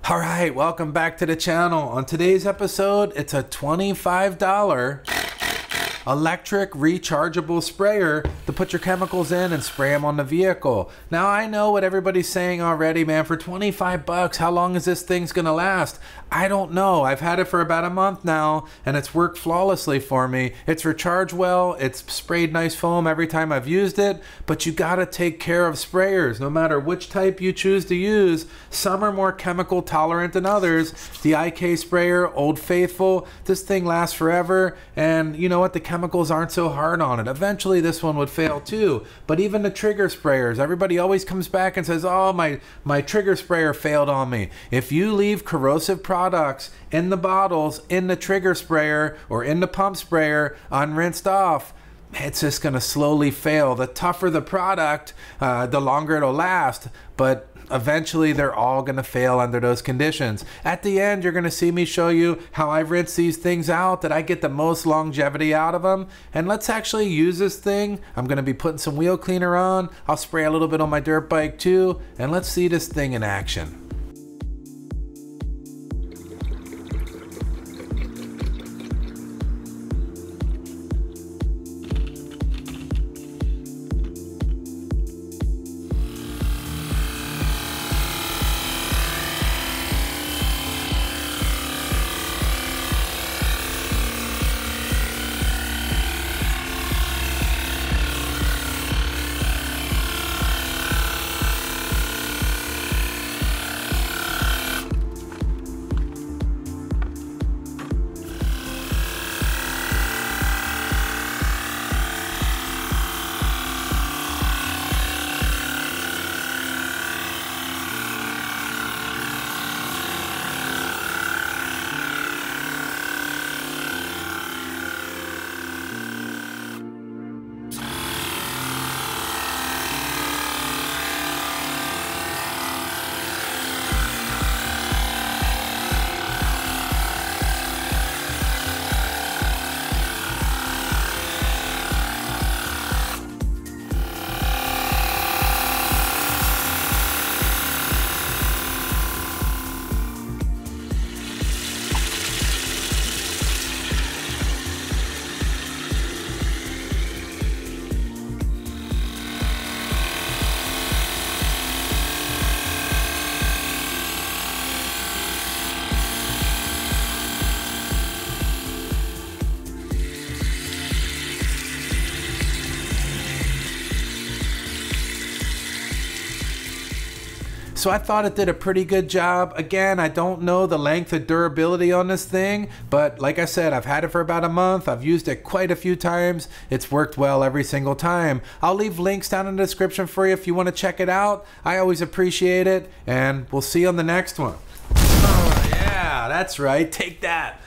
All right, welcome back to the channel. On today's episode, it's a $25 electric rechargeable sprayer to put your chemicals in and spray them on the vehicle. Now I know what everybody's saying already, man. For 25 bucks, how long is this thing's gonna last? I don't know. I've had it for about a month now and it's worked flawlessly for me. It's recharged well, it's sprayed nice foam every time I've used it, but you gotta take care of sprayers no matter which type you choose to use. Some are more chemical tolerant than others. The IK sprayer, Old Faithful, this thing lasts forever, and you know what, the chemicals aren't so hard on it. Eventually this one would fail too. But even the trigger sprayers, everybody always comes back and says, oh, my trigger sprayer failed on me. If you leave corrosive products in the bottles, in the trigger sprayer or in the pump sprayer unrinsed off, it's just going to slowly fail. The tougher the product, the longer it'll last, but eventually they're all going to fail under those conditions. At the end, you're going to see me show you how I rinse these things out, that I get the most longevity out of them. And let's actually use this thing. I'm going to be putting some wheel cleaner on. I'll spray a little bit on my dirt bike too. And let's see this thing in action. So I thought it did a pretty good job. Again, I don't know the length of durability on this thing, but like I said, I've had it for about a month. I've used it quite a few times. It's worked well every single time. I'll leave links down in the description for you if you want to check it out. I always appreciate it, and we'll see you on the next one. Oh yeah, that's right. Take that.